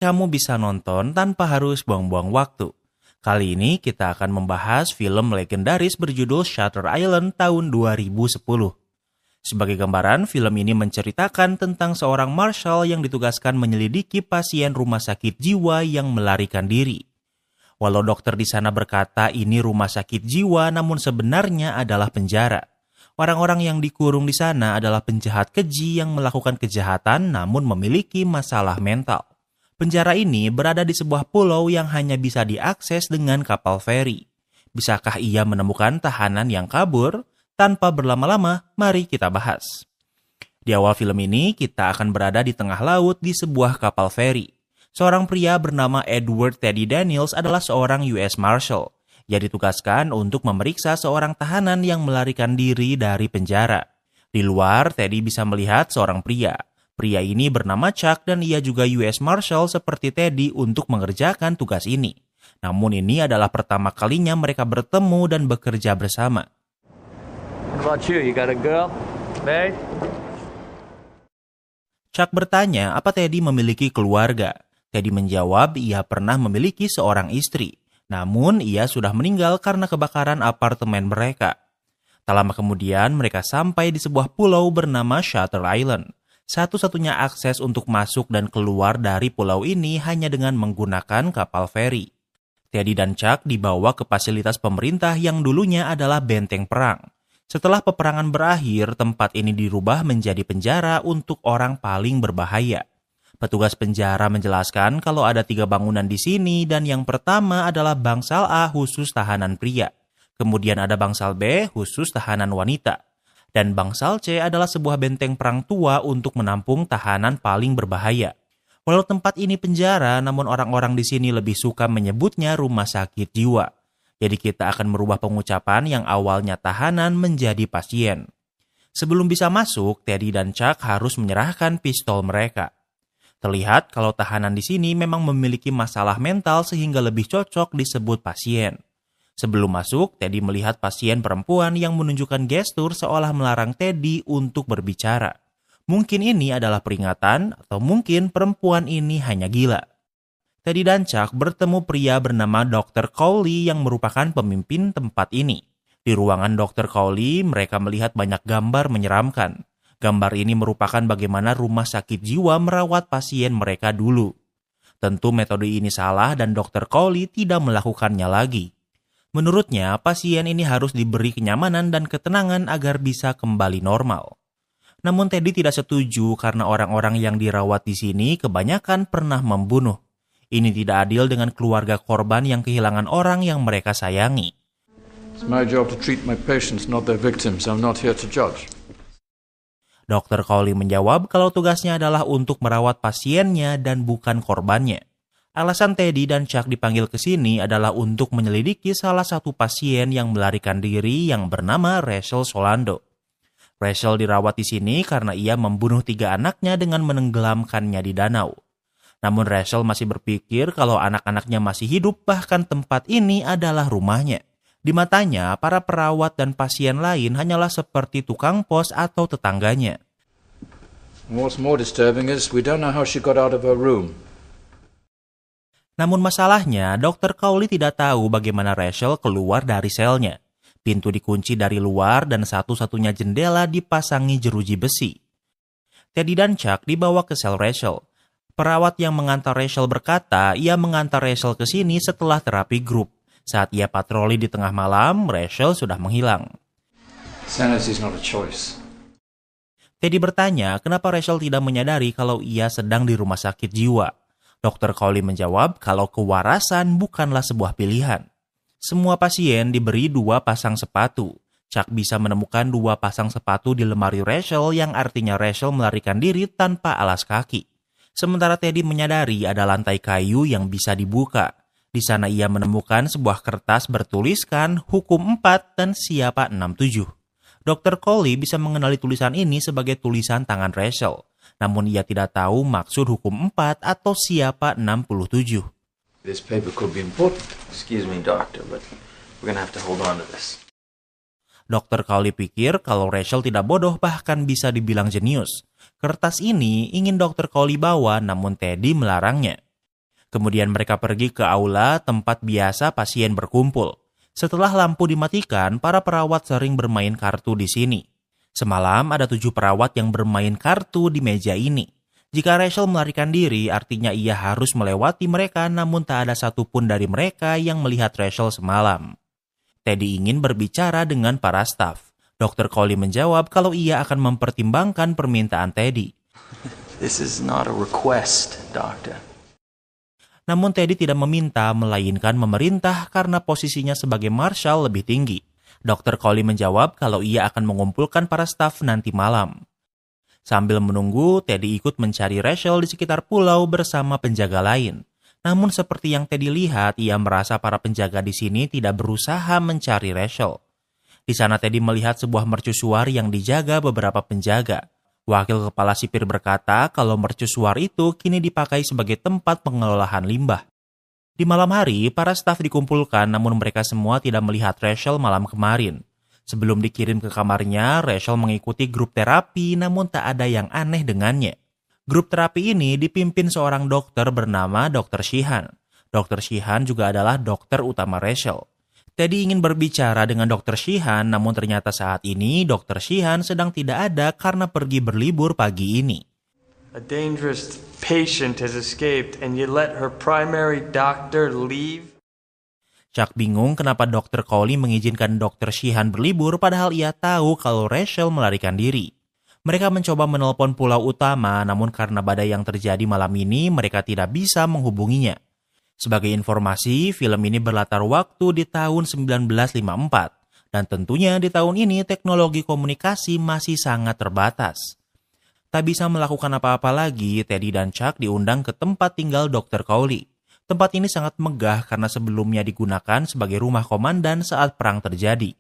kamu bisa nonton tanpa harus buang-buang waktu. Kali ini kita akan membahas film legendaris berjudul Shutter Island tahun 2010. Sebagai gambaran, film ini menceritakan tentang seorang marshal yang ditugaskan menyelidiki pasien rumah sakit jiwa yang melarikan diri. Walau dokter di sana berkata ini rumah sakit jiwa, namun sebenarnya adalah penjara. Orang-orang yang dikurung di sana adalah penjahat keji yang melakukan kejahatan namun memiliki masalah mental. Penjara ini berada di sebuah pulau yang hanya bisa diakses dengan kapal feri. Bisakah ia menemukan tahanan yang kabur? Tanpa berlama-lama, mari kita bahas. Di awal film ini, kita akan berada di tengah laut di sebuah kapal feri. Seorang pria bernama Edward Teddy Daniels adalah seorang US Marshal. Ia ditugaskan untuk memeriksa seorang tahanan yang melarikan diri dari penjara. Di luar, Teddy bisa melihat seorang pria. Pria ini bernama Chuck dan ia juga US Marshal seperti Teddy untuk mengerjakan tugas ini. Namun ini adalah pertama kalinya mereka bertemu dan bekerja bersama. What about you? You got a girl? Married? Chuck bertanya apa Teddy memiliki keluarga. Teddy menjawab ia pernah memiliki seorang istri. Namun ia sudah meninggal karena kebakaran apartemen mereka. Tak lama kemudian mereka sampai di sebuah pulau bernama Shutter Island. Satu-satunya akses untuk masuk dan keluar dari pulau ini hanya dengan menggunakan kapal feri. Teddy dan Chuck dibawa ke fasilitas pemerintah yang dulunya adalah benteng perang. Setelah peperangan berakhir, tempat ini dirubah menjadi penjara untuk orang paling berbahaya. Petugas penjara menjelaskan kalau ada 3 bangunan di sini dan yang pertama adalah bangsal A khusus tahanan pria. Kemudian ada bangsal B khusus tahanan wanita. Dan bangsal C adalah sebuah benteng perang tua untuk menampung tahanan paling berbahaya. Walau tempat ini penjara, namun orang-orang di sini lebih suka menyebutnya rumah sakit jiwa. Jadi kita akan merubah pengucapan yang awalnya tahanan menjadi pasien. Sebelum bisa masuk, Teddy dan Chuck harus menyerahkan pistol mereka. Terlihat kalau tahanan di sini memang memiliki masalah mental sehingga lebih cocok disebut pasien. Sebelum masuk, Teddy melihat pasien perempuan yang menunjukkan gestur seolah melarang Teddy untuk berbicara. Mungkin ini adalah peringatan atau mungkin perempuan ini hanya gila. Teddy dan Chuck bertemu pria bernama Dr. Cowley yang merupakan pemimpin tempat ini. Di ruangan Dr. Cowley, mereka melihat banyak gambar menyeramkan. Gambar ini merupakan bagaimana rumah sakit jiwa merawat pasien mereka dulu. Tentu metode ini salah dan Dr. Cowley tidak melakukannya lagi. Menurutnya, pasien ini harus diberi kenyamanan dan ketenangan agar bisa kembali normal. Namun Teddy tidak setuju karena orang-orang yang dirawat di sini kebanyakan pernah membunuh. Ini tidak adil dengan keluarga korban yang kehilangan orang yang mereka sayangi. It's my job to treat my patients, not their victims. I'm not here to judge. Dr. Cowley menjawab kalau tugasnya adalah untuk merawat pasiennya dan bukan korbannya. Alasan Teddy dan Chuck dipanggil ke sini adalah untuk menyelidiki salah satu pasien yang melarikan diri yang bernama Rachel Solando. Rachel dirawat di sini karena ia membunuh 3 anaknya dengan menenggelamkannya di danau. Namun Rachel masih berpikir kalau anak-anaknya masih hidup, bahkan tempat ini adalah rumahnya. Di matanya, para perawat dan pasien lain hanyalah seperti tukang pos atau tetangganya. What's more disturbing is we don't know how she got out of her room. Namun masalahnya, Dr. Cowley tidak tahu bagaimana Rachel keluar dari selnya. Pintu dikunci dari luar dan satu-satunya jendela dipasangi jeruji besi. Teddy dan Chuck dibawa ke sel Rachel. Perawat yang mengantar Rachel berkata, ia mengantar Rachel ke sini setelah terapi grup. Saat ia patroli di tengah malam, Rachel sudah menghilang. Sanity is not a choice. Teddy bertanya, kenapa Rachel tidak menyadari kalau ia sedang di rumah sakit jiwa. Dr. Cowley menjawab kalau kewarasan bukanlah sebuah pilihan. Semua pasien diberi 2 pasang sepatu. Chuck bisa menemukan 2 pasang sepatu di lemari Rachel yang artinya Rachel melarikan diri tanpa alas kaki. Sementara Teddy menyadari ada lantai kayu yang bisa dibuka. Di sana ia menemukan sebuah kertas bertuliskan Hukum 4 dan Siapa 67. Dr. Cowley bisa mengenali tulisan ini sebagai tulisan tangan Rachel. Namun ia tidak tahu maksud Hukum 4 atau Siapa 67. This paper could be important. Excuse me, doctor, but we're gonna have to hold on to this. Dr. Cowley pikir kalau Rachel tidak bodoh bahkan bisa dibilang jenius. Kertas ini ingin Dr. Cowley bawa namun Teddy melarangnya. Kemudian mereka pergi ke aula tempat biasa pasien berkumpul. Setelah lampu dimatikan, para perawat sering bermain kartu di sini. Semalam ada 7 perawat yang bermain kartu di meja ini. Jika Rachel melarikan diri, artinya ia harus melewati mereka, namun tak ada satupun dari mereka yang melihat Rachel semalam. Teddy ingin berbicara dengan para staf. Dr. Coley menjawab kalau ia akan mempertimbangkan permintaan Teddy. This is not a request, doctor. Namun Teddy tidak meminta, melainkan memerintah karena posisinya sebagai marshal lebih tinggi. Dr. Coley menjawab kalau ia akan mengumpulkan para staf nanti malam. Sambil menunggu, Teddy ikut mencari Rachel di sekitar pulau bersama penjaga lain. Namun seperti yang Teddy lihat, ia merasa para penjaga di sini tidak berusaha mencari Rachel. Di sana Teddy melihat sebuah mercusuar yang dijaga beberapa penjaga. Wakil kepala sipir berkata kalau mercusuar itu kini dipakai sebagai tempat pengelolaan limbah. Di malam hari, para staf dikumpulkan namun mereka semua tidak melihat Rachel malam kemarin. Sebelum dikirim ke kamarnya, Rachel mengikuti grup terapi namun tak ada yang aneh dengannya. Grup terapi ini dipimpin seorang dokter bernama Dr. Sheehan. Dr. Sheehan juga adalah dokter utama Rachel. Teddy ingin berbicara dengan Dr. Sheehan, namun ternyata saat ini Dr. Sheehan sedang tidak ada karena pergi berlibur pagi ini. A dangerous patient has escaped and you let her primary doctor leave? Chuck bingung kenapa Dr. Coley mengizinkan Dr. Sheehan berlibur padahal ia tahu kalau Rachel melarikan diri. Mereka mencoba menelpon pulau utama, namun karena badai yang terjadi malam ini mereka tidak bisa menghubunginya. Sebagai informasi, film ini berlatar waktu di tahun 1954, dan tentunya di tahun ini teknologi komunikasi masih sangat terbatas. Tak bisa melakukan apa-apa lagi, Teddy dan Chuck diundang ke tempat tinggal Dr. Coley. Tempat ini sangat megah karena sebelumnya digunakan sebagai rumah komandan saat perang terjadi.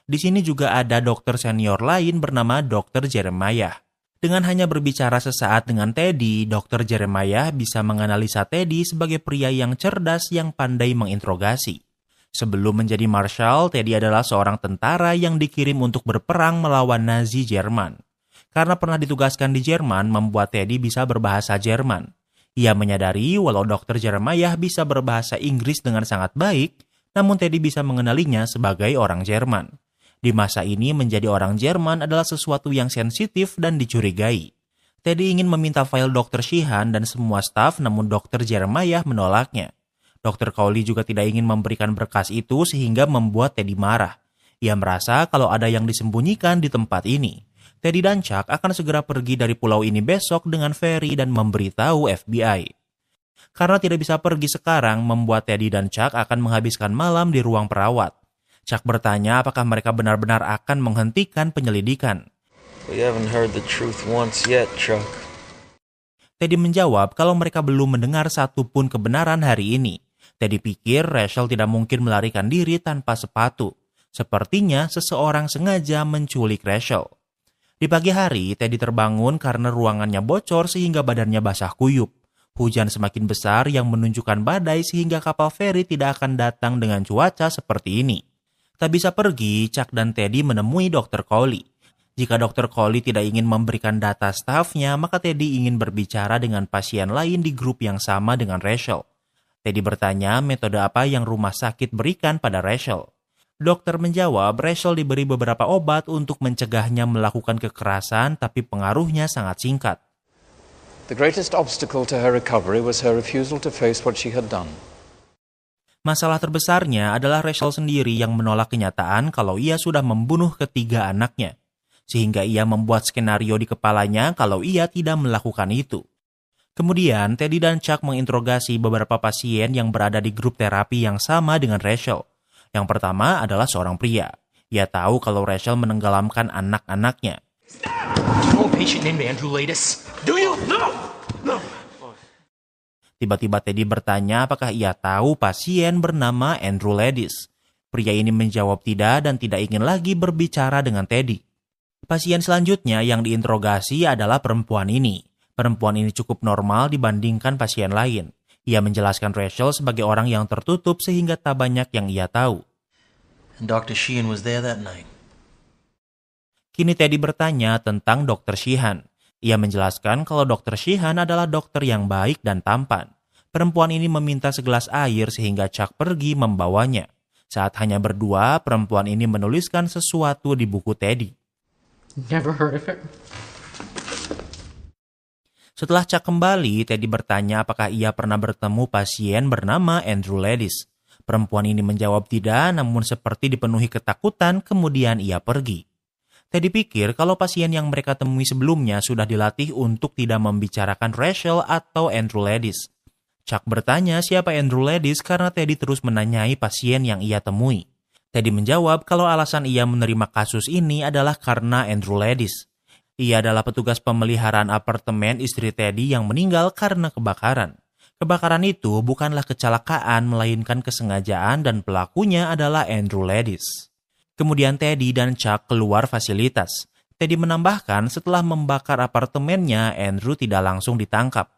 Di sini juga ada dokter senior lain bernama Dr. Jeremiah. Dengan hanya berbicara sesaat dengan Teddy, Dr. Jeremiah bisa menganalisa Teddy sebagai pria yang cerdas yang pandai menginterogasi. Sebelum menjadi marshal, Teddy adalah seorang tentara yang dikirim untuk berperang melawan Nazi Jerman. Karena pernah ditugaskan di Jerman, membuat Teddy bisa berbahasa Jerman. Ia menyadari walau Dr. Jeremiah bisa berbahasa Inggris dengan sangat baik, namun Teddy bisa mengenalinya sebagai orang Jerman. Di masa ini menjadi orang Jerman adalah sesuatu yang sensitif dan dicurigai. Teddy ingin meminta file Dr. Sheehan dan semua staf, namun Dr. Jeremiah menolaknya. Dr. Coley juga tidak ingin memberikan berkas itu sehingga membuat Teddy marah. Ia merasa kalau ada yang disembunyikan di tempat ini. Teddy dan Chuck akan segera pergi dari pulau ini besok dengan ferry dan memberitahu FBI. Karena tidak bisa pergi sekarang, membuat Teddy dan Chuck akan menghabiskan malam di ruang perawat. Chuck bertanya apakah mereka benar-benar akan menghentikan penyelidikan. We haven't heard the truth once yet, Chuck. Teddy menjawab kalau mereka belum mendengar satupun kebenaran hari ini. Teddy pikir Rachel tidak mungkin melarikan diri tanpa sepatu. Sepertinya seseorang sengaja menculik Rachel. Di pagi hari, Teddy terbangun karena ruangannya bocor sehingga badannya basah kuyup. Hujan semakin besar yang menunjukkan badai sehingga kapal feri tidak akan datang dengan cuaca seperti ini. Tak bisa pergi, Chuck dan Teddy menemui Dr. Coley. Jika Dr. Coley tidak ingin memberikan data stafnya, maka Teddy ingin berbicara dengan pasien lain di grup yang sama dengan Rachel. Teddy bertanya metode apa yang rumah sakit berikan pada Rachel. Dokter menjawab Rachel diberi beberapa obat untuk mencegahnya melakukan kekerasan, tapi pengaruhnya sangat singkat. The greatest obstacle to her recovery was her refusal to face what she had done. Masalah terbesarnya adalah Rachel sendiri yang menolak kenyataan kalau ia sudah membunuh ketiga anaknya. Sehingga ia membuat skenario di kepalanya kalau ia tidak melakukan itu. Kemudian, Teddy dan Chuck menginterogasi beberapa pasien yang berada di grup terapi yang sama dengan Rachel. Yang pertama adalah seorang pria. Ia tahu kalau Rachel menenggelamkan anak-anaknya. Do you know a patient named Andrew Ladis? Do you? No! No! Tiba-tiba Teddy bertanya apakah ia tahu pasien bernama Andrew Ladis. Pria ini menjawab tidak dan tidak ingin lagi berbicara dengan Teddy. Pasien selanjutnya yang diinterogasi adalah perempuan ini. Perempuan ini cukup normal dibandingkan pasien lain. Ia menjelaskan Rachel sebagai orang yang tertutup sehingga tak banyak yang ia tahu. And Dr. Sheehan was there that night. Kini Teddy bertanya tentang Dr. Sheehan. Ia menjelaskan kalau Dr. Sheehan adalah dokter yang baik dan tampan. perempuan ini meminta segelas air sehingga Chuck pergi membawanya. Saat hanya berdua, perempuan ini menuliskan sesuatu di buku Teddy. Never heard of it. Setelah Chuck kembali, Teddy bertanya apakah ia pernah bertemu pasien bernama Andrew Ladis. Perempuan ini menjawab tidak, namun seperti dipenuhi ketakutan, kemudian ia pergi. Teddy pikir kalau pasien yang mereka temui sebelumnya sudah dilatih untuk tidak membicarakan Rachel atau Andrew Ladis. Chuck bertanya siapa Andrew Ladis karena Teddy terus menanyai pasien yang ia temui. Teddy menjawab kalau alasan ia menerima kasus ini adalah karena Andrew Ladis. Ia adalah petugas pemeliharaan apartemen istri Teddy yang meninggal karena kebakaran. Kebakaran itu bukanlah kecelakaan, melainkan kesengajaan dan pelakunya adalah Andrew Ladis. Kemudian Teddy dan Chuck keluar fasilitas. Teddy menambahkan setelah membakar apartemennya, Andrew tidak langsung ditangkap.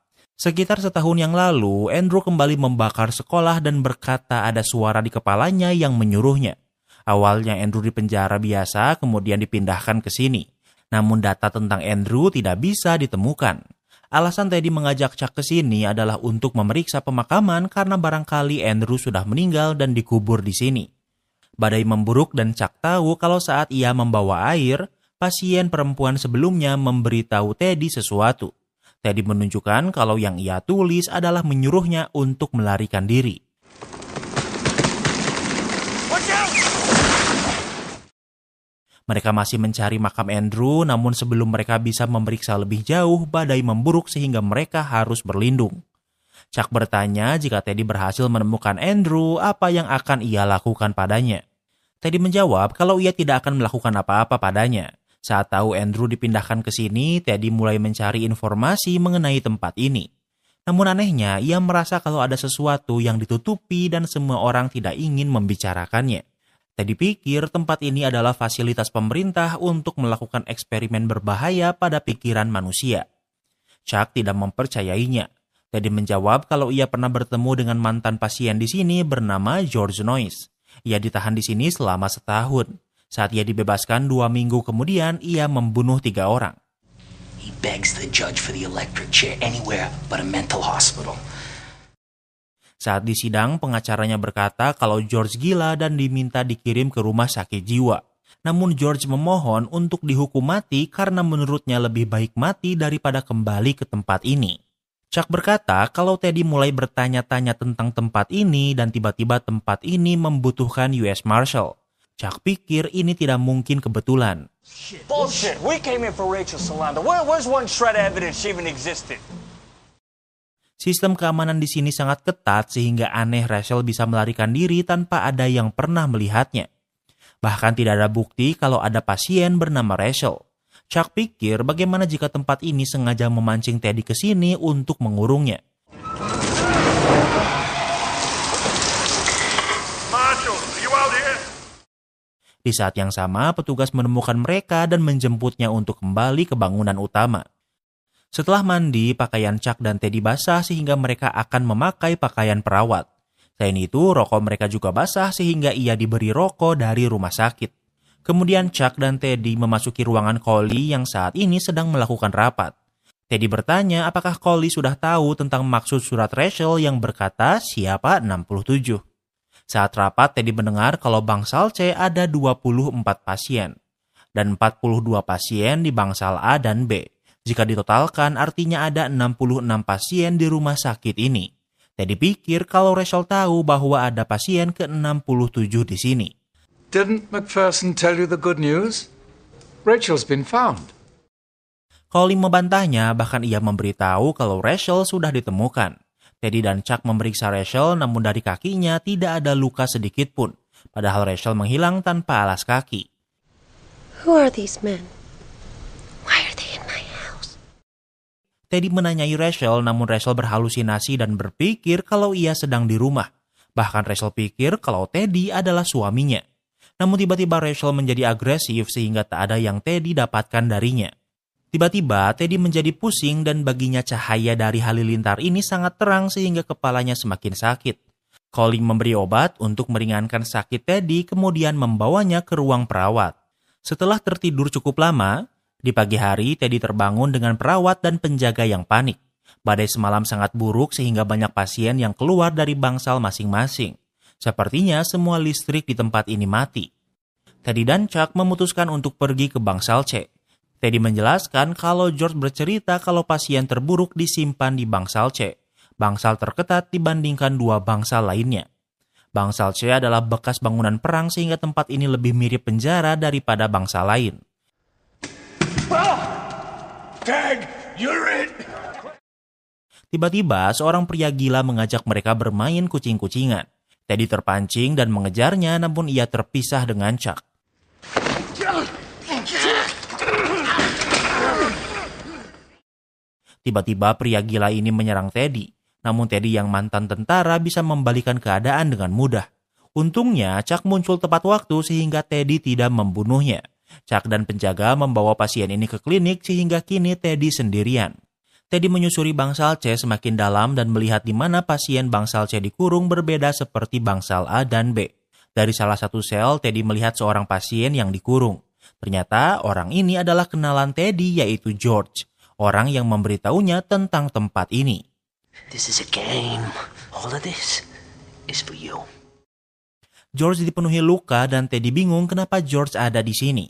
Sekitar setahun yang lalu, Andrew kembali membakar sekolah dan berkata ada suara di kepalanya yang menyuruhnya. Awalnya Andrew dipenjara biasa, kemudian dipindahkan ke sini. Namun data tentang Andrew tidak bisa ditemukan. Alasan Teddy mengajak Chuck ke sini adalah untuk memeriksa pemakaman karena barangkali Andrew sudah meninggal dan dikubur di sini. Badai memburuk dan Chuck tahu kalau saat ia membawa air, pasien perempuan sebelumnya memberitahu Teddy sesuatu. Teddy menunjukkan kalau yang ia tulis adalah menyuruhnya untuk melarikan diri. Mereka masih mencari makam Andrew, namun sebelum mereka bisa memeriksa lebih jauh, badai memburuk sehingga mereka harus berlindung. Chuck bertanya jika Teddy berhasil menemukan Andrew, apa yang akan ia lakukan padanya. Teddy menjawab kalau ia tidak akan melakukan apa-apa padanya. Saat tahu Andrew dipindahkan ke sini, Teddy mulai mencari informasi mengenai tempat ini. Namun anehnya, ia merasa kalau ada sesuatu yang ditutupi dan semua orang tidak ingin membicarakannya. Teddy pikir tempat ini adalah fasilitas pemerintah untuk melakukan eksperimen berbahaya pada pikiran manusia. Chuck tidak mempercayainya. Teddy menjawab kalau ia pernah bertemu dengan mantan pasien di sini bernama George Noyes. Ia ditahan di sini selama setahun. Saat ia dibebaskan 2 minggu kemudian, ia membunuh 3 orang. He begs the judge for the electric chair anywhere but a mental hospital. Saat di sidang, pengacaranya berkata kalau George gila dan diminta dikirim ke rumah sakit jiwa. Namun George memohon untuk dihukum mati karena menurutnya lebih baik mati daripada kembali ke tempat ini. Chuck berkata kalau Teddy mulai bertanya-tanya tentang tempat ini dan tiba-tiba tempat ini membutuhkan US Marshal. Chuck pikir ini tidak mungkin kebetulan. Bullshit. We came in for Rachel Solano. Where's one shred of evidence she even existed? Sistem keamanan di sini sangat ketat sehingga aneh Rachel bisa melarikan diri tanpa ada yang pernah melihatnya. Bahkan tidak ada bukti kalau ada pasien bernama Rachel. Chuck pikir bagaimana jika tempat ini sengaja memancing Teddy ke sini untuk mengurungnya. Marshall, are you out here? Di saat yang sama, petugas menemukan mereka dan menjemputnya untuk kembali ke bangunan utama. Setelah mandi, pakaian Chuck dan Teddy basah sehingga mereka akan memakai pakaian perawat. Selain itu, rokok mereka juga basah sehingga ia diberi rokok dari rumah sakit. Kemudian Chuck dan Teddy memasuki ruangan Collie yang saat ini sedang melakukan rapat. Teddy bertanya apakah Collie sudah tahu tentang maksud surat Rachel yang berkata siapa 67. Saat rapat, Teddy mendengar kalau bangsal C ada 24 pasien dan 42 pasien di bangsal A dan B. Jika ditotalkan, artinya ada 66 pasien di rumah sakit ini. Teddy pikir kalau Rachel tahu bahwa ada pasien ke-67 di sini. Didn't McPherson tell you the good news? Rachel's been found. Collie membantahnya, bahkan ia memberitahu kalau Rachel sudah ditemukan. Teddy dan Chuck memeriksa Rachel, namun dari kakinya tidak ada luka sedikit pun. Padahal Rachel menghilang tanpa alas kaki. Who are these men? Why are they in my house? Teddy menanyai Rachel, namun Rachel berhalusinasi dan berpikir kalau ia sedang di rumah. Bahkan Rachel pikir kalau Teddy adalah suaminya. Namun tiba-tiba Rachel menjadi agresif sehingga tak ada yang Teddy dapatkan darinya. Tiba-tiba Teddy menjadi pusing dan baginya cahaya dari halilintar ini sangat terang sehingga kepalanya semakin sakit. Collie memberi obat untuk meringankan sakit Teddy kemudian membawanya ke ruang perawat. Setelah tertidur cukup lama, di pagi hari Teddy terbangun dengan perawat dan penjaga yang panik. Badai semalam sangat buruk sehingga banyak pasien yang keluar dari bangsal masing-masing. Sepertinya semua listrik di tempat ini mati. Teddy dan Chuck memutuskan untuk pergi ke bangsal C. Teddy menjelaskan kalau George bercerita kalau pasien terburuk disimpan di bangsal C. Bangsal terketat dibandingkan 2 bangsal lainnya. Bangsal C adalah bekas bangunan perang sehingga tempat ini lebih mirip penjara daripada bangsal lain. Tag, you're in! Tiba-tiba seorang pria gila mengajak mereka bermain kucing-kucingan. Teddy terpancing dan mengejarnya namun ia terpisah dengan Chuck. Tiba-tiba pria gila ini menyerang Teddy. Namun Teddy yang mantan tentara bisa membalikan keadaan dengan mudah. Untungnya Chuck muncul tepat waktu sehingga Teddy tidak membunuhnya. Chuck dan penjaga membawa pasien ini ke klinik sehingga kini Teddy sendirian. Teddy menyusuri bangsal C semakin dalam dan melihat di mana pasien bangsal C dikurung berbeda seperti bangsal A dan B. Dari salah satu sel, Teddy melihat seorang pasien yang dikurung. Ternyata orang ini adalah kenalan Teddy yaitu George, orang yang memberitahunya tentang tempat ini. This is a game. All of this is for you. George dipenuhi luka dan Teddy bingung kenapa George ada di sini.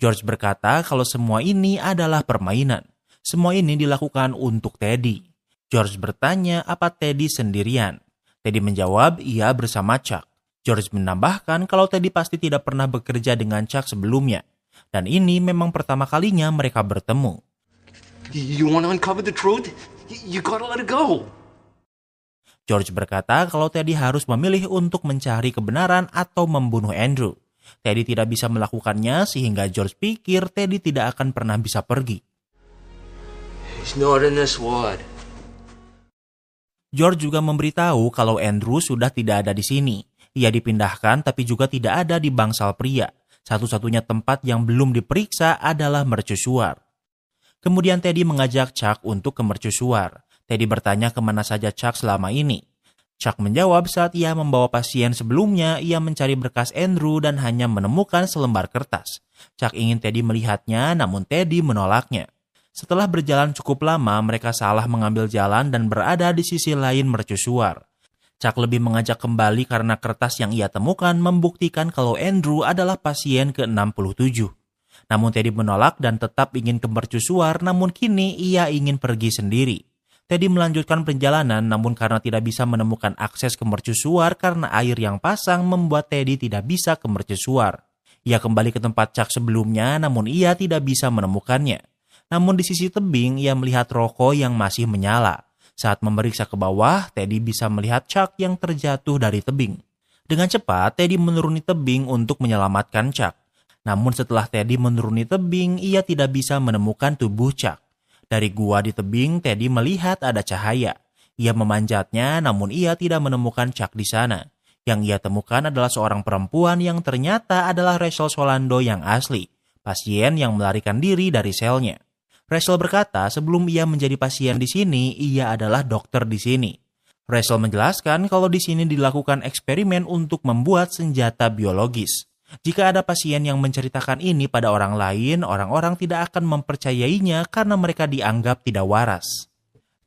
George berkata kalau semua ini adalah permainan. Semua ini dilakukan untuk Teddy. George bertanya apa Teddy sendirian. Teddy menjawab iya bersama Chuck. George menambahkan kalau Teddy pasti tidak pernah bekerja dengan Chuck sebelumnya. Dan ini memang pertama kalinya mereka bertemu. You want to uncover the truth? You gotta let it go. George berkata kalau Teddy harus memilih untuk mencari kebenaran atau membunuh Andrew. Teddy tidak bisa melakukannya sehingga George pikir Teddy tidak akan pernah bisa pergi. He's not in this ward. George juga memberitahu kalau Andrew sudah tidak ada di sini. Ia dipindahkan tapi juga tidak ada di bangsal pria. Satu-satunya tempat yang belum diperiksa adalah mercusuar. Kemudian Teddy mengajak Chuck untuk ke mercusuar. Teddy bertanya kemana saja Chuck selama ini. Chuck menjawab saat ia membawa pasien sebelumnya, ia mencari berkas Andrew dan hanya menemukan selembar kertas. Chuck ingin Teddy melihatnya, namun Teddy menolaknya. Setelah berjalan cukup lama, mereka salah mengambil jalan dan berada di sisi lain mercusuar. Chuck lebih mengajak kembali karena kertas yang ia temukan membuktikan kalau Andrew adalah pasien ke-67. Namun Teddy menolak dan tetap ingin ke mercusuar, namun kini ia ingin pergi sendiri. Teddy melanjutkan perjalanan, namun karena tidak bisa menemukan akses ke mercusuar karena air yang pasang membuat Teddy tidak bisa ke mercusuar. Ia kembali ke tempat Chuck sebelumnya, namun ia tidak bisa menemukannya. Namun di sisi tebing, ia melihat rokok yang masih menyala. Saat memeriksa ke bawah, Teddy bisa melihat Chuck yang terjatuh dari tebing. Dengan cepat, Teddy menuruni tebing untuk menyelamatkan Chuck. Namun setelah Teddy menuruni tebing, ia tidak bisa menemukan tubuh Chuck. Dari gua di tebing, Teddy melihat ada cahaya. Ia memanjatnya, namun ia tidak menemukan Chuck di sana. Yang ia temukan adalah seorang perempuan yang ternyata adalah Rachel Solando yang asli, pasien yang melarikan diri dari selnya. Rachel berkata sebelum ia menjadi pasien di sini, ia adalah dokter di sini. Rachel menjelaskan kalau di sini dilakukan eksperimen untuk membuat senjata biologis. Jika ada pasien yang menceritakan ini pada orang lain, orang-orang tidak akan mempercayainya karena mereka dianggap tidak waras.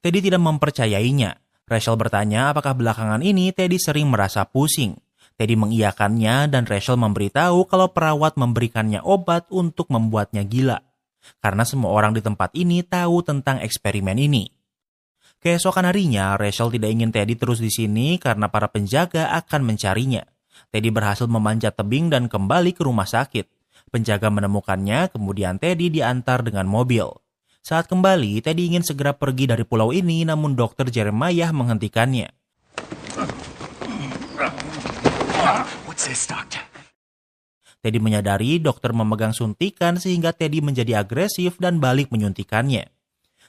Teddy tidak mempercayainya. Rachel bertanya apakah belakangan ini Teddy sering merasa pusing. Teddy mengiyakannya dan Rachel memberitahu kalau perawat memberikannya obat untuk membuatnya gila. Karena semua orang di tempat ini tahu tentang eksperimen ini. Keesokan harinya, Rachel tidak ingin Teddy terus di sini karena para penjaga akan mencarinya. Teddy berhasil memanjat tebing dan kembali ke rumah sakit. Penjaga menemukannya, kemudian Teddy diantar dengan mobil. Saat kembali, Teddy ingin segera pergi dari pulau ini, namun Dr. Jeremiah menghentikannya. What's this, doctor? Teddy menyadari dokter memegang suntikan sehingga Teddy menjadi agresif dan balik menyuntikannya.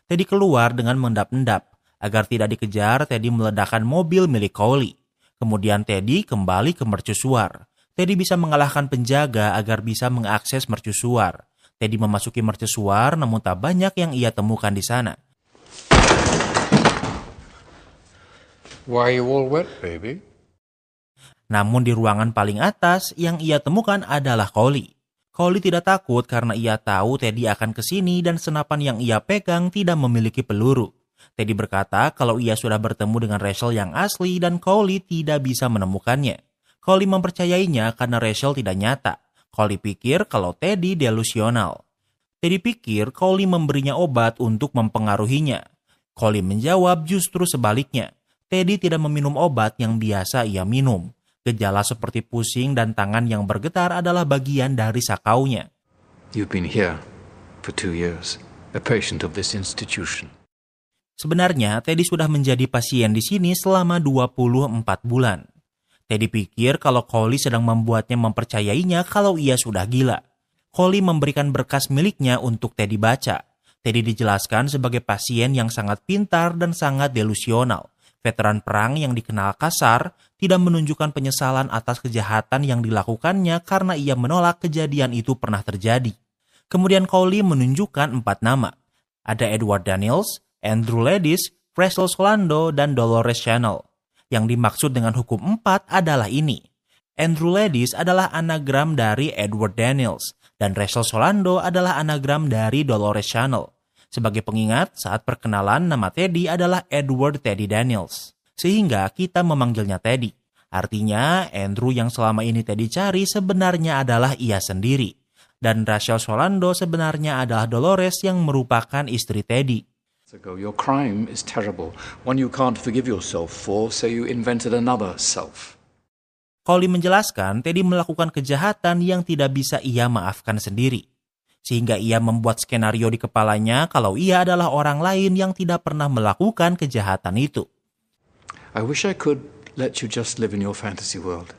Teddy keluar dengan mengendap-endap. Agar tidak dikejar, Teddy meledakkan mobil milik Cowley. Kemudian Teddy kembali ke mercusuar. Teddy bisa mengalahkan penjaga agar bisa mengakses mercusuar. Teddy memasuki mercusuar namun tak banyak yang ia temukan di sana. Why are you all wet, baby? Namun di ruangan paling atas yang ia temukan adalah Cowley. Cowley tidak takut karena ia tahu Teddy akan ke sini dan senapan yang ia pegang tidak memiliki peluru. Teddy berkata kalau ia sudah bertemu dengan Rachel yang asli dan Cowley tidak bisa menemukannya. Cowley mempercayainya karena Rachel tidak nyata. Cowley pikir kalau Teddy delusional. Teddy pikir Cowley memberinya obat untuk mempengaruhinya. Cowley menjawab justru sebaliknya. Teddy tidak meminum obat yang biasa ia minum. Gejala seperti pusing dan tangan yang bergetar adalah bagian dari sakaunya. You've been here for 2 years, a patient of this institution. Sebenarnya, Teddy sudah menjadi pasien di sini selama 24 bulan. Teddy pikir kalau Cowley sedang membuatnya mempercayainya kalau ia sudah gila. Cowley memberikan berkas miliknya untuk Teddy baca. Teddy dijelaskan sebagai pasien yang sangat pintar dan sangat delusional. Veteran perang yang dikenal kasar, tidak menunjukkan penyesalan atas kejahatan yang dilakukannya karena ia menolak kejadian itu pernah terjadi. Kemudian Cowley menunjukkan 4 nama. Ada Edward Daniels, Andrew Ladis, Rachel Solando, dan Dolores Channel. Yang dimaksud dengan hukum 4 adalah ini. Andrew Ladis adalah anagram dari Edward Daniels, dan Rachel Solando adalah anagram dari Dolores Channel. Sebagai pengingat, saat perkenalan nama Teddy adalah Edward Teddy Daniels. Sehingga kita memanggilnya Teddy. Artinya, Andrew yang selama ini Teddy cari sebenarnya adalah ia sendiri. Dan Rachel Solando sebenarnya adalah Dolores yang merupakan istri Teddy. Your crime is terrible, one you can't forgive yourself for, so you invented another self. Cowley menjelaskan Teddy melakukan kejahatan yang tidak bisa ia maafkan sendiri. Sehingga ia membuat skenario di kepalanya kalau ia adalah orang lain yang tidak pernah melakukan kejahatan itu. I wish I could let you just live in your fantasy world.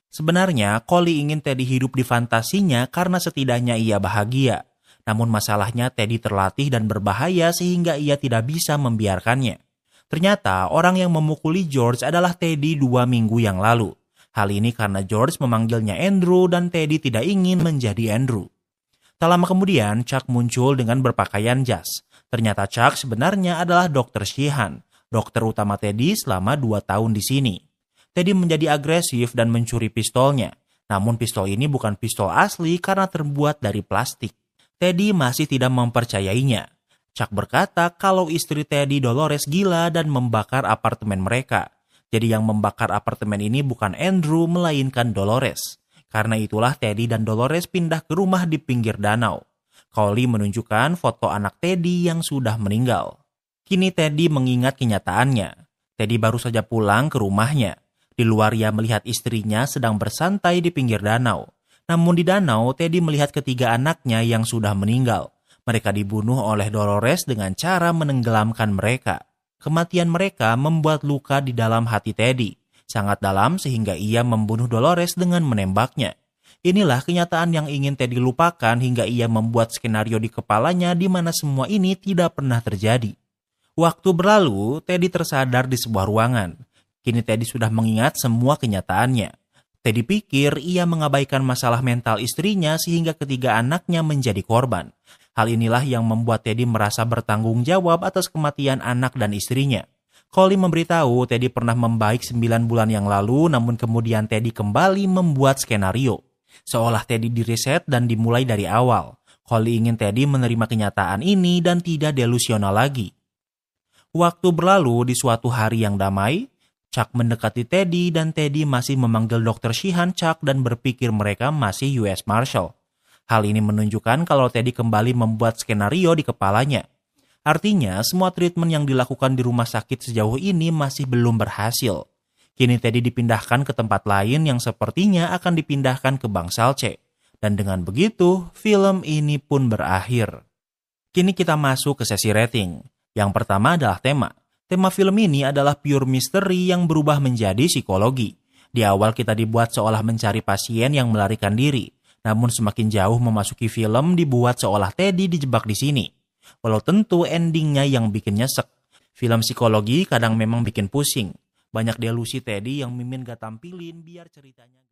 Sebenarnya, Cowley ingin Teddy hidup di fantasinya karena setidaknya ia bahagia. Namun masalahnya Teddy terlatih dan berbahaya sehingga ia tidak bisa membiarkannya. Ternyata orang yang memukuli George adalah Teddy 2 minggu yang lalu. Hal ini karena George memanggilnya Andrew dan Teddy tidak ingin menjadi Andrew. Tak lama kemudian Chuck muncul dengan berpakaian jas. Ternyata Chuck sebenarnya adalah Dr. Sheehan, dokter utama Teddy selama 2 tahun di sini. Teddy menjadi agresif dan mencuri pistolnya. Namun pistol ini bukan pistol asli karena terbuat dari plastik. Teddy masih tidak mempercayainya. Chuck berkata kalau istri Teddy Dolores gila dan membakar apartemen mereka. Jadi yang membakar apartemen ini bukan Andrew melainkan Dolores. Karena itulah Teddy dan Dolores pindah ke rumah di pinggir danau. Cowley menunjukkan foto anak Teddy yang sudah meninggal. Kini Teddy mengingat kenyataannya. Teddy baru saja pulang ke rumahnya. Di luar ia melihat istrinya sedang bersantai di pinggir danau. Namun di danau, Teddy melihat ketiga anaknya yang sudah meninggal. Mereka dibunuh oleh Dolores dengan cara menenggelamkan mereka. Kematian mereka membuat luka di dalam hati Teddy. Sangat dalam sehingga ia membunuh Dolores dengan menembaknya. Inilah kenyataan yang ingin Teddy lupakan hingga ia membuat skenario di kepalanya di mana semua ini tidak pernah terjadi. Waktu berlalu, Teddy tersadar di sebuah ruangan. Kini Teddy sudah mengingat semua kenyataannya. Teddy pikir ia mengabaikan masalah mental istrinya sehingga ketiga anaknya menjadi korban. Hal inilah yang membuat Teddy merasa bertanggung jawab atas kematian anak dan istrinya. Cowley memberitahu Teddy pernah membaik 9 bulan yang lalu, namun kemudian Teddy kembali membuat skenario. Seolah Teddy direset dan dimulai dari awal. Cowley ingin Teddy menerima kenyataan ini dan tidak delusional lagi. Waktu berlalu di suatu hari yang damai, Chuck mendekati Teddy dan Teddy masih memanggil Dr. Sheehan Chuck dan berpikir mereka masih US Marshal. Hal ini menunjukkan kalau Teddy kembali membuat skenario di kepalanya. Artinya, semua treatment yang dilakukan di rumah sakit sejauh ini masih belum berhasil. Kini Teddy dipindahkan ke tempat lain yang sepertinya akan dipindahkan ke Bangsal C. Dan dengan begitu, film ini pun berakhir. Kini kita masuk ke sesi rating. Yang pertama adalah tema. Tema film ini adalah pure misteri yang berubah menjadi psikologi. Di awal kita dibuat seolah mencari pasien yang melarikan diri. Namun semakin jauh memasuki film dibuat seolah Teddy dijebak di sini. Walau tentu endingnya yang bikin nyesek. Film psikologi kadang memang bikin pusing. Banyak delusi Teddy yang Mimin gak tampilin biar ceritanya...